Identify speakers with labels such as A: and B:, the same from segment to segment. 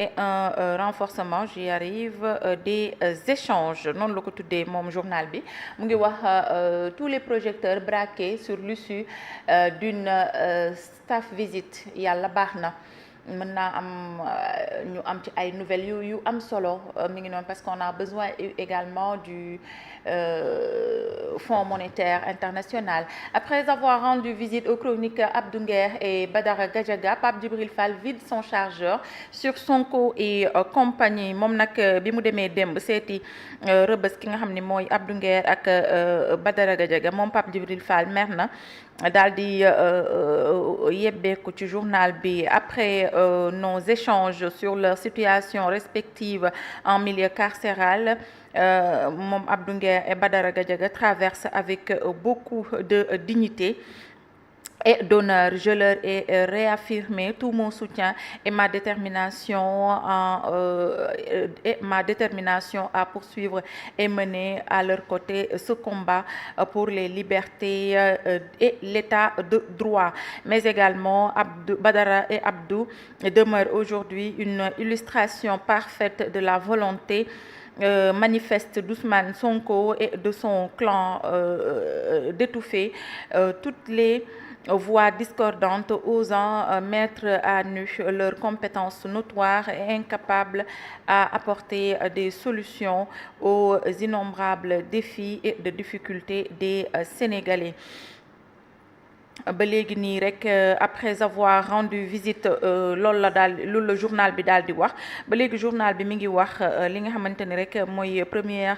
A: et un renforcement, j'y arrive, des échanges noonu la ko tuddee moom journal bi mu ngi wax tous les projecteurs braqués sur l'issue d'une staff visite yàlla baax na mën naa am ñu am ci ay nouvelles yu am solo mi ngi noonu parce qu'on a besoin également du Fonds monétaire international. Après avoir rendu visite aux chroniqueurs Abdou Nguer et Badara Gadiaga, Pape Djibril Fall vide son chargeur sur Sonko et compagnie moom nag bi mu demee démb seeti Rëbës ki nga xam ne mooy Abdou Nguer ak Badara Gadiaga moom Pape Djibril Fall mer na daal di yebbeeku ci journal bi après nos échanges sur leur situation respective en milieu carcéral. Moom Abdou Nguer et Badara Gadiaga traversent avec beaucoup de dignité et d'honneur. Je leur ai réaffirmé tout mon soutien et ma détermination à poursuivre et mener à leur côté ce combat pour les libertés et l'état de droit. Mais également, Badara et Abdou demeurent aujourd'hui une illustration parfaite de la volonté manifeste d'Ousmane Sonko et de son clan d'étouffer toutes les voix discordantes osant mettre à nu leurs compétences notoires et incapables à apporter des solutions aux innombrables défis et de difficultés des Sénégalais. Ba léegi nii rek après avoir rendu visite loolu la journal bi daal di wax ba léegi journal bi mi ngi wax li nga xamante ni rek mooy première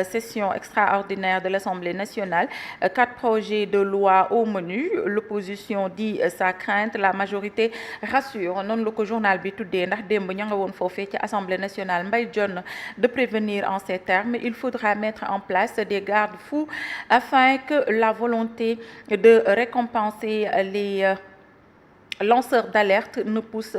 A: session extraordinaire de l'Assemblée nationale 4 projets de loi au menu l'opposition dit sa crainte la majorité rassure noonu la ko journal bi tuddee ndax démb ña nga woon foofee ci Assemblée nationale Mbaye Dione de prévenir en ces termes il faudra mettre en place des garde-fous afin que la volonté de récompenser les lanceurs d'alerte ne poussent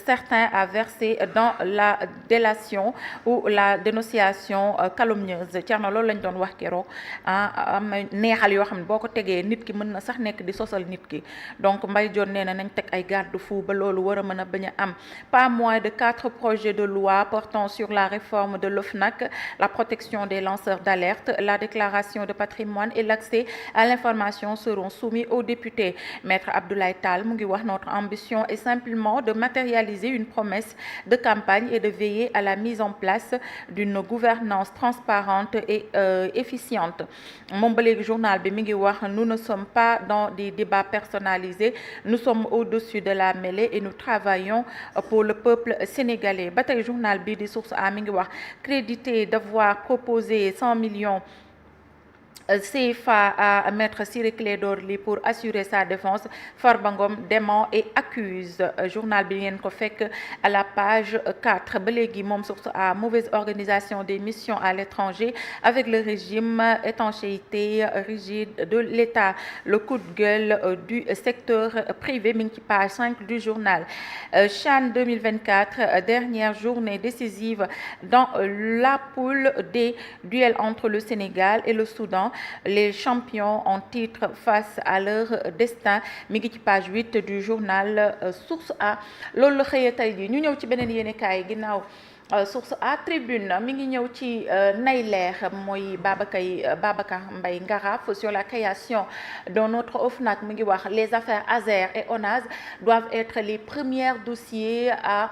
A: certains à verser dans la délation ou la dénonciation calomnieuse Thierno loolu lañ doon wax keroog am neexal yoo xam ne boo ko tegee nit ki mën na sax nekk di sosal nit ki donc Mbaye Dione nee na nañ teg ay garde-fou ba loolu war a mën a bañ a am pas moins de 4 projets de loi portant sur la réforme de l'OFNAC la protection des lanceurs d'alerte la déclaration de patrimoine et l'accès à l'information seront soumis aux députés Maître Abdoulaye Tall mu ngi wax notre ambition est simplement de matérialiser une promesse de campagne et de veiller à la mise en place d'une gouvernance transparente et efficiente moom ba léegi journal bi mi ngi wax nous ne sommes pas dans des débats personnalisés nous sommes au-dessus de la mêlée et nous travaillons pour le peuple sénégalais ba tey journal bi di Source A mi ngi wax crédité d'avoir proposé 100 millions CFA à Maître Ciré Clédor Ly pour assurer sa défense Farba Ngom dément et accuse journal bi ngeen ko fekk à la page 4 ba léegi moom Source A mauvaise organisation des missions à l'étranger avec le régime étanchéité rigide de l'État le coup de gueule du secteur privé mi ngi ci page 5 du journal CHAN 2024 dernière journée décisive dans la poule des duels entre le Sénégal et le Soudan les champions en titre face à leur destin mi ngi ci page 8 du journal Source A loolu la xëyee tey jii ñu ñëw ci beneen yéenekaay ginnaaw Source A Tribune mi ngi ñëw ci nay leer mooy Babacar Mbaye Ngaraf sur la création d'un autre OFNAC mi ngi wax les affaires Azer et ONAS doivent être les premiers dossiers à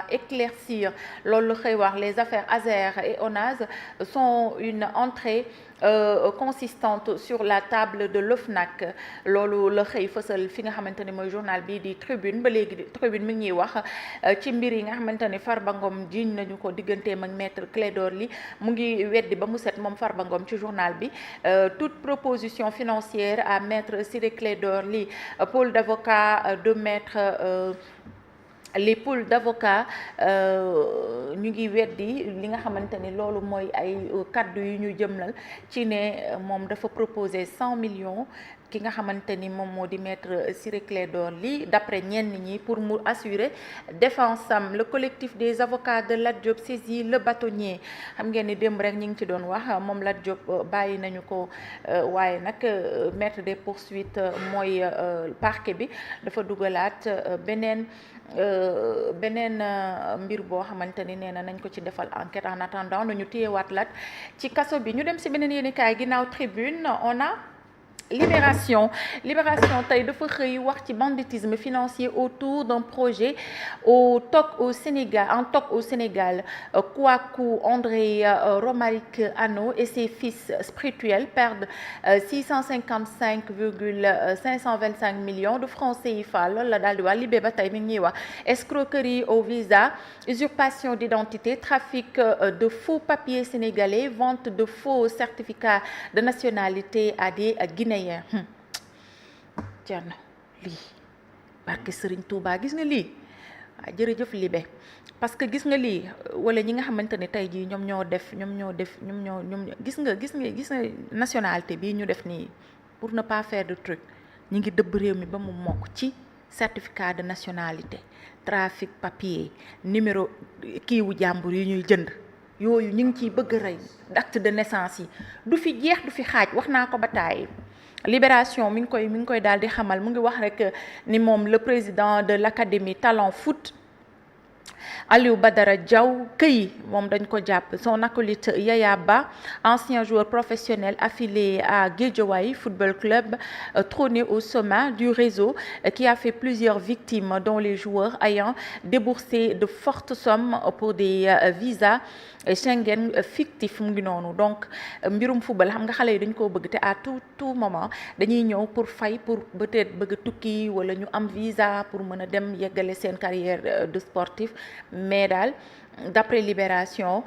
A: éclaircir loolu la xëy wax les affaires Azer et ONAS sont une entrée consistante sur la table de l'OFNAC loolu la xëy fësal fi nga xamante ne mooy journal bi di Tribune ba léegi Tribune mi ngi ñuy wax ci mbir yi nga xamante ne Farba Ngom jiiñ nañu ko digganteem ak Maître Clédor Ly mu ngi weddi ba mu set moom Farba Ngom ci journal bi toute proposition financière à Maître Ciré Clédor Ly pôle d'avocats de Maître les pôles d'avocats ñu ngi weddi li nga xamante ni loolu mooy ay kaddu yu ñu jëmlal ci ne moom dafa proposer 100 millions ki nga xamante ni moom moo di maître Ciré Clédor Ly d'après ñenn ñi pour mu assurer défense am. Le collectif des avocats de Lat Diop saisit le bâtonnier xam ngeen ni démb rek ñi ngi ci doon wax moom Lat Diop bàyyi nañu ko waaye nag maître des poursuites mooy parquet bi dafa dugalaat beneen mbir boo xamante ni nee na nañ ko ci defal enquête en attendant nañu téyewaat Lat ci kaso bi. ñu dem si beneen yéenekaay ginnaaw Tribune on a Libération tey dafa xëy wax ci banditisme financier autour d'un projet en TOC au Sénégal. Kouakou André Romaric Ano et ses fils spirituels perdent 655,525 millions de francs CFA loolu la daal di wax Libé ba tey mi ngi ñuy wax escroquerie au visa, usurpation d'identité, trafic de faux papiers sénégalais, vente de faux certificats de nationalité à des Guinéens. Thierno lii barke Serigne Touba gis nga lii jërëjëf Libé parce que gis nga lii wala ñi nga xamante ne tey jii ñoom ñoo gis nga nationalité bii ñu def nii pour ne pas faire de truc ñi ngi dëbb réew mi ba mu mokk ci certificat de nationalité, trafic papier, numéro kiiwu jàmbur yi ñuy jënd yooyu ñu ngi ciy bëgg a rey acte de naissance yi du fi jeex du fi xaaj wax naa ko ba tàyyi. Libération mi ngi koy daal di xamal mu ngi wax rek ni moom le président de l'académie Talent Foot Aliou Badara Diaw këyi moom dañ ko jàpp. Son acolyte Yaya Ba, ancien joueur professionnel affilié à Guédiawaye Football Club, trôné au sommet du réseau qui a fait plusieurs victimes dont les joueurs ayant déboursé de fortes sommes pour des visas Schengen fictif mu ngi noonu. Donc mbirum football xam nga xale yi dañ koo bëgg te à tout moment dañuy ñëw pour fay pour peut-être bëgg tukki wala ñu am visa pour mën a dem yeggale seen carrière de sportif mais daal d'après Libération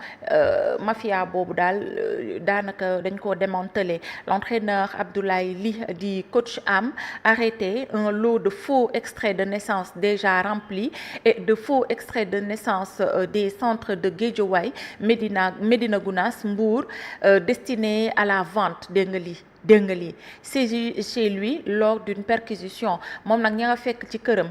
A: mafia boobu daal daanaka dañ koo démantelé. L'entraîneur Abdoulaye Ly di coach am arrêté un lot de faux extraits de naissance déjà remplis et de faux extraits de naissance des centres de Guédiawaye, Médina Gounass, Mbour destinés à la vente dégg nga lii saisi chez lui lors d'une perquisition. Moom nag ña nga fekk ci këram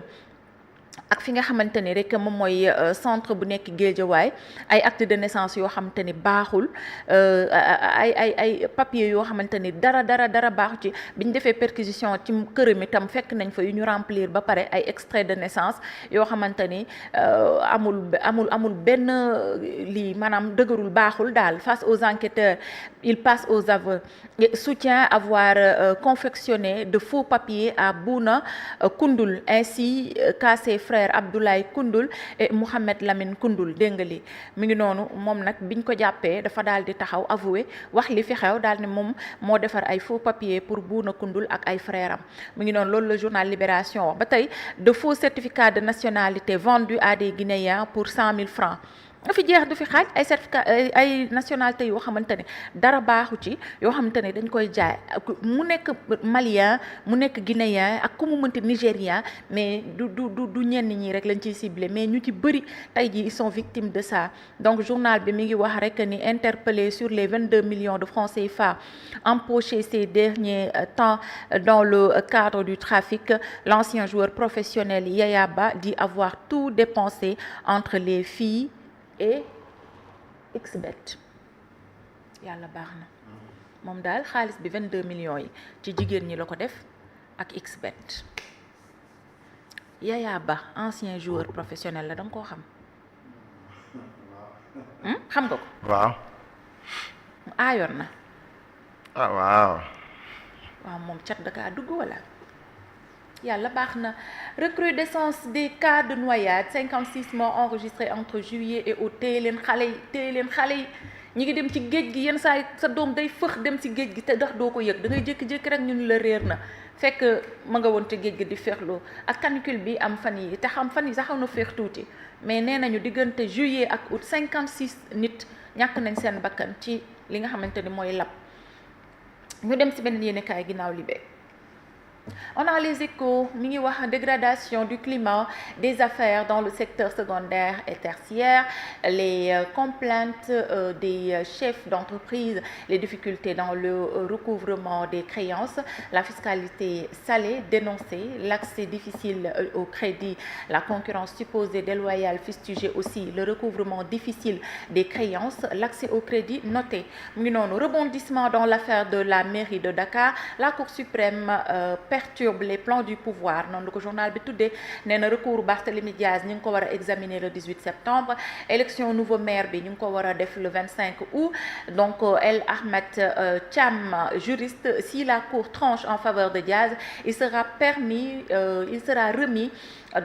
A: ak fi nga xamante ni rek moom mooy centre bu nekk Guédiawaye ay acte de naissance yoo xamante ni baaxul ay papier yoo xamante ni dara baaxu ci. biñ defee perquisition ci këram itam fekk nañ fa yu ñu remplir ba pare ay extrait de naissance yoo xamante ni amul benn lii maanaam dëgërul baaxul daal. Face aux enquêteurs il passe aux aveux et soutient avoir confectionné de faux papiers à Bouna Koundoul ainsi qu'à ses frères Abdoulaye Koundoul et Mohamed Lamine Koundoul dégg nga li mi ngi noonu. moom nag biñ ko jàppee dafa daal di taxaw avoué wax li fi xew daal ne moom moo defar ay faux papiers pour Bouna Koundoul ak ay frères am mi ngi noonu. loolu la journal Libération wax ba tey de faux certificats de nationalité vendus à des Guinéens pour 100 000 francs. du fi jeex du fi xaaj ay certificat ay nationalité yoo xamante ne dara baaxu ci yoo xamante ne dañ koy jaay mu nekk malien mu nekk guinéen ak ku mu mënti nigérien mais du ñenn ñi rek lañ ciy ciblé mais ñu ci bëri tey jii ils sont victimes de ça. Donc journal bi mi ngi wax rek ni interpellé sur les 22 millions de francs CFA empochés ces derniers temps dans le cadre du trafic, l'ancien joueur professionnel Yaya Ba dit avoir tout dépensé entre les filles et xbet. Yàlla baax na moom daal xaalis bi 22 millions yi ci jigéen ñi la ko def ak xbet. Yaya Ba ancien joueur professionnel la danga koo xam xam nga ko.
B: waaw.
A: aayoon na.
B: waaw.
A: Moom cat da kaa dugg wala. Yàlla baax na. Recrudescence des cas de noyade, 56 morts enregistrés entre juillet et août. téye leen xale yi ñi ngi dem ci géej gi yenn saa sa doom day fëx dem ci géej gi te ndax doo ko yëg da ngay jékki-jékki rek ñun la réer na fekk ma nga woon ci géej gi di féexloo. ak canicule bi am fan yi te xam fan yi sax xaw na féex tuuti mais nee nañu diggante juillet ak août 56 nit ñàkk nañ seen bakkan ci li nga xamante ni mooy lab. ñu dem ci beneen yéenekaay ginnaaw Libé. On a les échos, mi ngi wax dégradation du climat des affaires dans le secteur secondaire et tertiaire, les complaintes des chefs d'entreprise, les difficultés dans le recouvrement des créances, la fiscalité salée dénoncée, l'accès difficile au crédit, la concurrence supposée déloyale fustigée aussi, le recouvrement difficile des créances, l'accès au crédit noté. Mu ngi noonu rebondissement dans l'affaire de la mairie de Dakar, la Cour suprême perturbe les plans du pouvoir noonu la ko journal bi tuddee nee na recours Barthélémy Diaz ñu ngi ko war a examiner le 18 septembre élection nouveau maire bi ñu ngi ko war a def le 25 août donc El Ahmed Thiam juriste si la Cour tranche en faveur de Diaz il sera remis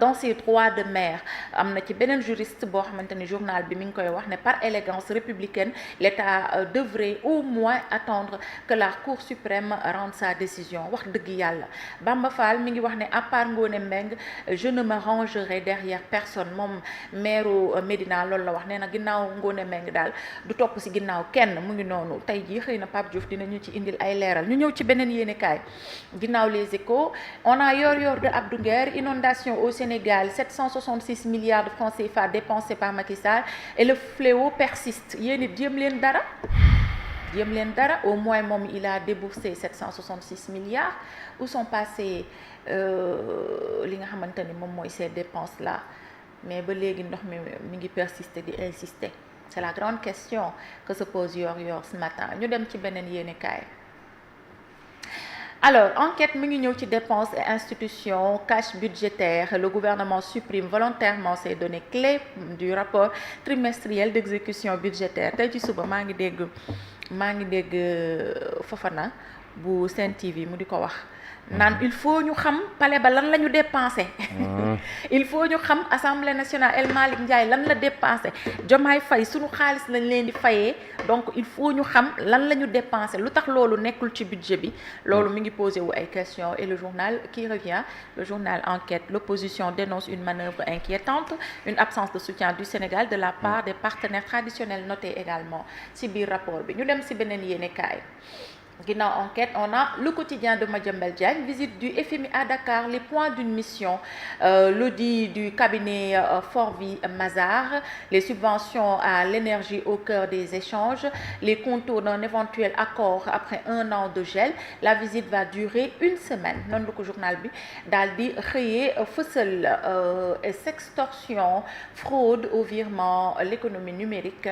A: dans ses droits de maire. Am na ci beneen juriste boo xamante ni journal bi mi ngi koy wax ne par élégance républicaine l'État devrait au moins attendre que la Cour suprême rende sa décision wax dëgg yàlla. Bamba Fall mi ngi wax ne à part Ngoné Mbengue je ne me rangerai derrière personne moom maire Médina loolu la wax nee na ginnaaw Ngoné Mbengue daal du topp ci ginnaaw kenn mu ngi noonu tey jii xëy na Pape Diouf dinañu ci indil ay leeral ñu ñëw ci beneen yéenekaay ginnaaw les échos on a yor de Abdou Nguer inondation au Sénégal 766 milliards de francs CFA dépensés par Macky Sall et le fléau persiste yéen it jéem leen dara au moins moom il a déboursé 766 milliards où sont passés li nga xamante ni moom mooy ces dépenses là mais ba léegi ndox mi ngi persister di insister c'est la grande question que se pose Yor ce matin ñu dem ci beneen yéenekaay. Alors, enquête mi ngi ñëw ci dépenses et institutions cash budgétaire. Le gouvernement supprime volontairement ces données clés du rapport trimestriel d'exécution budgétaire. Tey ci suba maa ngi dégg Fofana bu Sen TV mu di ko wax naan il faut ñu xam palais ba lan la ñu dépensé il faut ñu xam assemblée nationale El Malick Ndiaye lan la dépensé Diomaye Faye sunu xaalis lañ leen di fayee donc il faut ñu xam lan la ñu dépensé lu tax loolu nekkul ci budget bi loolu mi ngi posé wu ay questions et le journal qui revient le journal Enquête l'opposition dénonce une manœuvre inquiétante une absence de soutien du Sénégal de la part des partenaires traditionnels notés également ci biir rapport bi ñu dem ci beneen yéenekaay. Ginnaaw enquête, on a le quotidien de Madiambal Diagne, visite du FMI à Dakar, les points d'une mission, l'audit du cabinet Forvi Mazars, les subventions à l'énergie au cœur des échanges, les contours d'un éventuel accord après 1 an de gel. La visite va durer 1 semaine. Noonu la ko journal bi daal di xëyee fësal sextorsion, fraude au virement, l'économie numérique,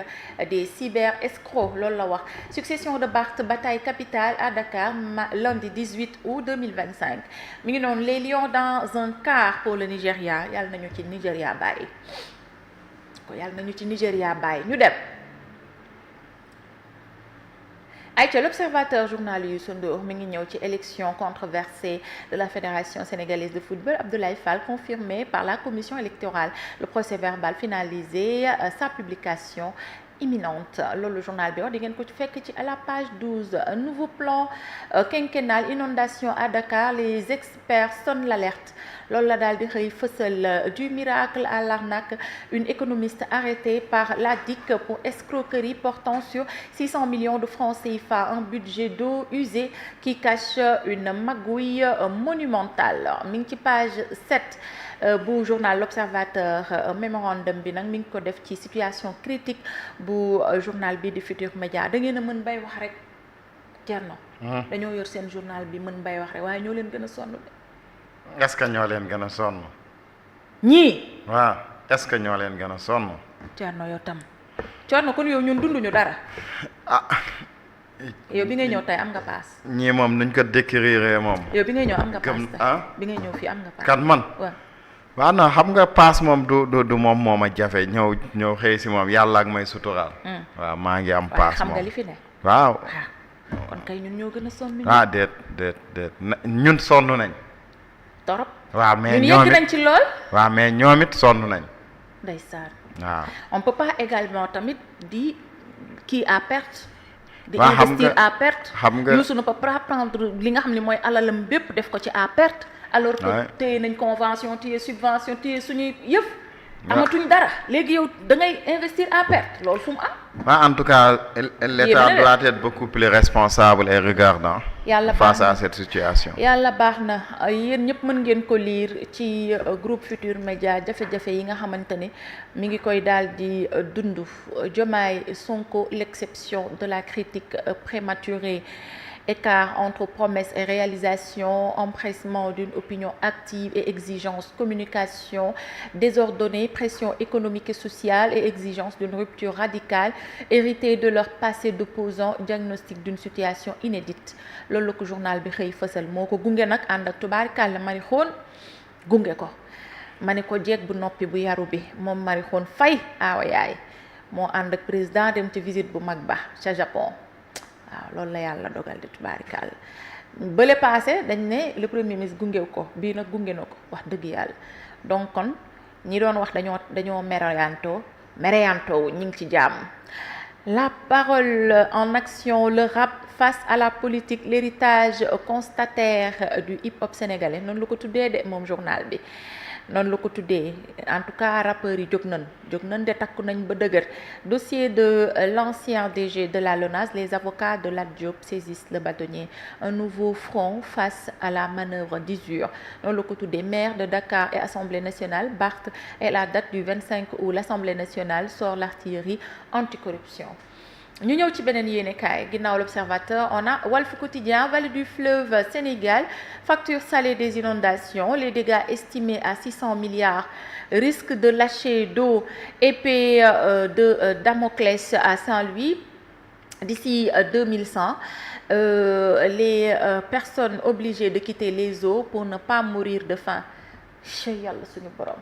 A: des cyber-escrocs loolu la wax. Succession de Barth, bataille capitale à Dakar lundi 18 août 2025 mi ngi noonu les Lions dans un quart pour le Nigeria yàlla nañu ci Nigeria bàyyi ñu dem ayca l'observateur journal Youssou Ndour mi ngi ñëw ci élection controversée de la Fédération sénégalaise de football Abdoulaye Fall confirmé par la commission électorale le procès-verbal finalisé sa publication imminente loolu journal bi wax di ngeen ko ci fekk ci à la page 12 nouveau plan quinquennal inondation à Dakar les experts sonnent l'alerte loolu la daal di xëy fësal du miracle à l'arnaque une économiste arrêtée par la DIC pour escroquerie portant sur 600 millions de francs CFA un budget d'eau usée qui cache une magouille monumentale mi ngi ci page 7 bu journal l'Observateur mémorandum bi nag mi ngi ko def ci situation critique bu journal bi di Futurs Médias da ngeen a mën bay wax rek Thierno dañoo yor seen journal bi mën bay wax rek waaye ñoo leen gën a sonn de
B: est-ce que ñoo leen gën a sonn
A: ñii
B: waaw est-ce que ñoo leen gën a sonn
A: Thierno yow tam Thierno kon yow ñun dunduñu dara yow bi ngay ñëw tey am nga paas
B: ñii moom nuñ ko décrire moom
A: yow bi ngay ñëw am nga paas tey bi ngay ñëw fii am nga paas
B: kan man waaw non xam nga paas moom du moom moo ma jafe ñëw xëy si moom yàlla ak may suturaal waaw maa ngi am paas
A: xam
B: moom
A: nga li fi ne
B: waaw
A: kon kay ñun ñoo gën a sonn
B: déet ñun sonn nañ
A: torop
B: waaw mais
A: ñun
B: ñoom
A: yëgg nañ ci lool
B: waaw mais ñoom it sonn nañ
A: ndeysaan
B: waaw
A: on peut pas également tamit di kii à perte di
B: waaw xam
A: investir
B: nga
A: à perte
B: xam nga
A: Youssou ne peut pas prendre li nga xam ne mooy alalam bépp def ko ci à perte alors que téye nañ convention téye subvention téye suñuy yëf amatuñ dara léegi yow da ngay investir à perte loolu fu mu am.
B: En tout cas, l'État doit être beaucoup plus responsable et regardant face à cette situation.
A: yàlla baax na yéen ñëpp mën ngeen ko lire ci groupe Futurs Médias jafe-jafe yi nga xamante ni mi ngi koy daal di dund. Diomaye Sonko, l'exception de la critique prématurée. Écart entre promesses et réalisations, empressement d'une opinion active et exigence, communication désordonnée, pression économique et sociale et exigence d'une rupture radicale héritée de leur passé d'opposants, diagnostic d'une situation inédite. Loolu la ko journal bi xëy fësal moo ko gunge nag ànd ak tubaarkàlla Marie Khone gunge ko ma ne ko jeeg bu noppi bu yaru bi moom Marie Khone Faye aawa yaay moo ànd ak président dem ci visite bu mag ba ca Japon. waaw loolu la yàlla dogal di tubaarikàlla bële passé dañ ne le premier ministre gungew ko bii nag gunge na ko wax dëgg yàlla donc kon ñi doon wax dañoo mereyantoo ñi ngi ci jàmm. La parole en action, le rap face à la politique, l'héritage constataire du hip-hop sénégalais noonu la ko tuddee de moom journal bi noonu la ko tuddee en tout cas rappeurs yi jóg nañ de takku nañ ba dëgër. Dossier de l'ancien DG de la LONASE, les avocats de Lat Diop saisissent le bâtonnier. Un nouveau front face à la manœuvre d'usure noonu la ko tuddee. Maire de Dakar et Assemblée nationale, Barth est la date du 25 août. L'Assemblée nationale sort l'artillerie anticorruption. ñu ñëw ci beneen yéenekaay ginnaaw l'Observateur, on a Walf Quotidien, vallée du fleuve Sénégal, facture salée des inondations, les dégâts estimés à 600 milliards, risque de lâcher d'eau, épée de Damoclès à Saint-Louis d'ici 2100. Les personnes obligées de quitter les eaux pour ne pas mourir de faim. Yàlla suñu borom.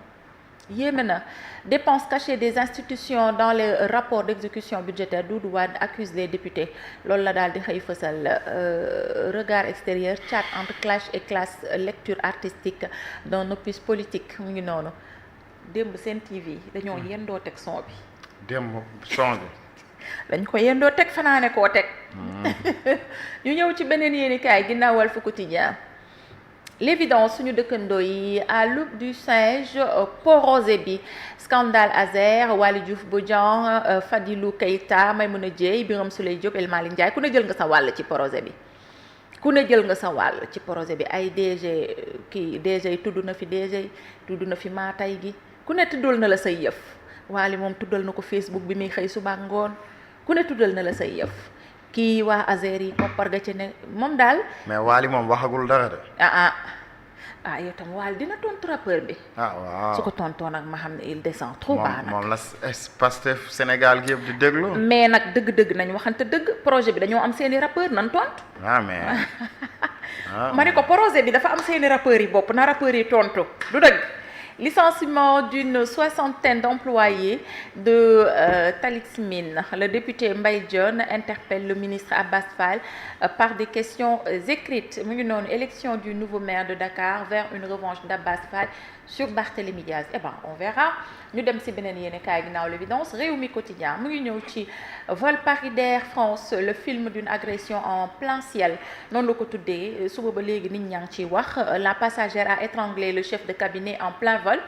A: yéeme na. Dépenses cachées des institutions dans le rapport d'exécution budgétaire, Doudou Wade accuse les députés loolu la daal di xëy fësal. Regard extérieur, chat entre clash et classe, lecture artistique d'un opus politique mu ngi noonu. Démb Sen TV dañoo yendoo teg son bi.
B: Démb son bi.
A: dañ ko yendoo teg fanaane koo teg. ñu ñëw ci beneen yéenekaay ginnaaw Walf Quotidien. L'évidence suñu dëkkandoo yi à l'aube du singe porosé bi, scandale Azer, Waly Diouf Bodian, Fadilou Keita, Maïmouna Dièye, Birame Souleye Diop, El Malick Ndiaye ku ne jël nga sa wàll ci porosé bi. Ay DG DG tudd na fi DG tudd na fi maatay gi ku ne tuddal na la say yëf. Waly moom tuddal na ko Facebook bi muy xëy suba ngoon ku ne tuddal na la say yëf. Kii waa Azer yi koppar ga ci ne moom daal.
B: mais Waly moom waxagul dara de.
A: yow tam Waly dina tontu rappeur bi.
B: Waaw
A: su ko tontoon nag ma xam ne il descend trop bas nag.
B: moom la Pastef Sénégal gi yëpp di déglu.
A: mais nag dëgg-dëgg nañ waxante dëgg projet bi dañoo am seeni rappeur nan tontu.
B: mais.
A: ma ne ko projet bi dafa am seeni rappeurs yi bopp na rappeurs yi tontu du dëgg. Licenciement d'une 60aine d'employés de Talismine. Le député Mbaye Dione interpelle le ministre Abbas Fall par des questions écrites. Mu ngi noonu élection du nouveau maire de Dakar vers une revanche d'Abbas Fall sur Barthélémy Diaz. On verra. Ñu dem ci beneen yéenekaay ginnaaw l'évidence. Rewmi Quotidien mu ngi ñëw ci vol Paris d'Air France, le film d'une agression en plein ciel noonu la ko tuddee suba ba léegi nit ñaa ngi ciy wax. La passagère a étranglé le chef de cabinet en plein vol.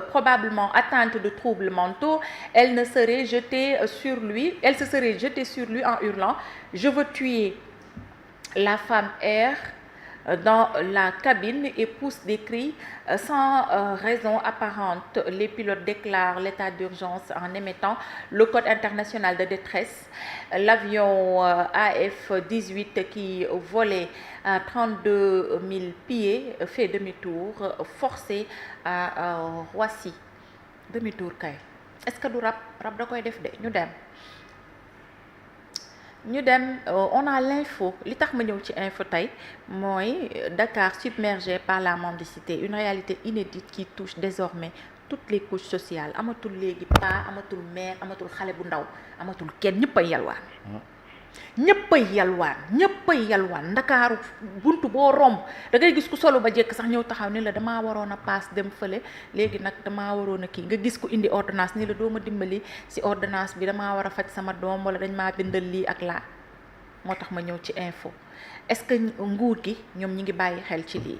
A: Probablement atteinte de troubles mentaux, elle se serait jetée sur lui en hurlant « Je veux tuer ». La femme erre dans la cabine et pousse des cris sans raison apparente. Les pilotes déclarent l'état d'urgence en émettant le code international de détresse. L'avion AF-18 qui volait à 32 000 pieds fait demi-tour forcé à Roissy. Demi-tour kay est-ce que du rab da koy def de ñu dem on a l'info li tax ma ñëw ci info tey mooy Dakar submergé par la mendicité, une réalité inédite qui touche désormais toutes les couches sociales. Amatul léegi paa, amatul mère, amatul xale bu ndaw, amatul kenn ñëppay yalwaan Ndakaaru buntu boo romb da ngay gis ku solo ba jekk sax ñëw taxaw ni la damaa waroon a paas dem fële léegi nag damaa waroon a kii nga gis ku indi ordonnance ni la doo ma dimbali ci ordonnance bi damaa war a faj sama doom wala dañ maa bindal lii ak laa moo tax ma ñëw ci info. Est-ce que nguur gi ñoom ñi ngi bàyyi xel ci lii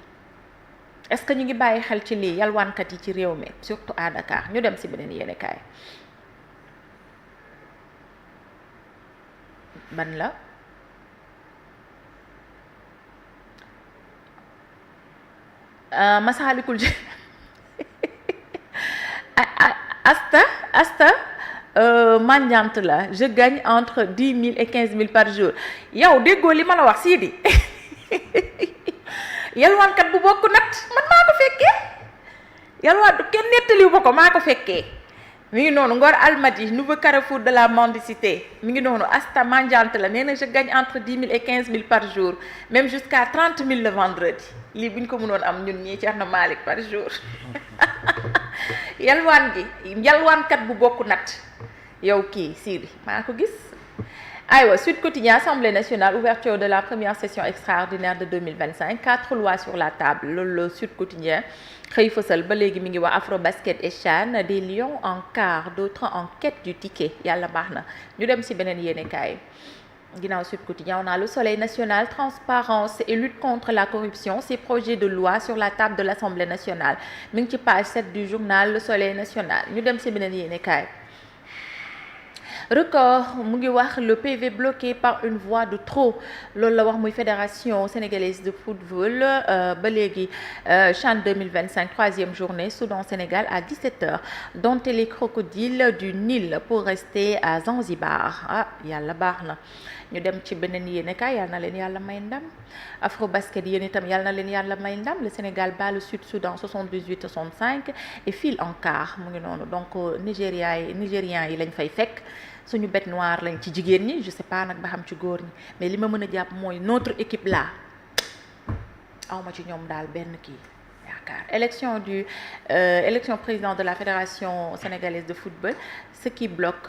A: est-ce que ñu ngi bàyyi xel ci lii yalwaankat yi ci réew mi surtout à Dakar ñu dem ci beneen yéenekaay ban la Massalikul Asta mendiante la je gagne entre 10 000 et 15 000 par jour yow déggoo li ma la wax Sidi yalwaankat bu bokk nat man maa ko fekkee yalwaan du kenn nettaliwu ma ko maa ko fekkee mi ngi noonu Ngor Almadies nouveau carrefour de la mendicité mi ngi noonu Asta mendiante la nee na je gagne entre 10 000 et 15 000 par jour même jusqu'à 30 000 le vendredi lii bu ñu ko mënoon am ñun ñii Thierno Malick par jour yalwaankat bu bokk nat yow kii Sidi maa ko gis aywa Sud Quotidien Assemblée nationale ouverture de la première session extraordinaire de 2025 4 lois sur la table loolu la Sud Quotidien xëy fësal ba léegi mi ngi wax Afrobasket et CHAN des lions en quart d'autres en quête du ticket yàlla baax na ñu dem ci beneen yéenekaay ginnaaw Sud Quotidien on a le Soleil national transparence et lutte contre la corruption ces projets de loi sur la table de l'Assemblée nationale mi ngi ci page 7 du journal Le Soleil national ñu dem ci beneen yéenekaay Record mu ngi wax le PV bloqué par une voix de trop loolu la wax muy fédération sénégalaise de football ba léegi CHAN 2025 troisième journée Soudan Sénégal à 17h dompter les crocodiles du Nil pour rester à Zanzibar ah yàlla baax na ñu dem ci beneen yéenekaay yal na leen yàlla may ndam Afrobasket yéen itam yal na leen yàlla may ndam le Sénégal bat le Sud-Soudan 78-65 et file en quart mu ngi noonu donc nigériens yi lañ fay fekk suñu bête noire lañ ci jigéen ñi je sais pas nag ba xam ci góor ñi mais li ma mën a jàpp mooy notre équipe là awma ci ñoom daal benn kii yaakaar élection président de la fédération sénégalaise de football ce qui bloque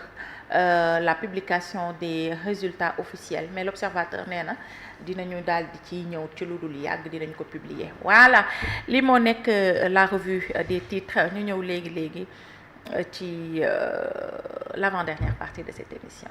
A: la publication des résultats officiels mais l'observateur nee na dinañu daal di ci ñëw ci lu dul yàgg dinañ ko publier voilà li moo nekk la revue des titres ñu ñëw léegi ci l'avant-dernière partie de cette émission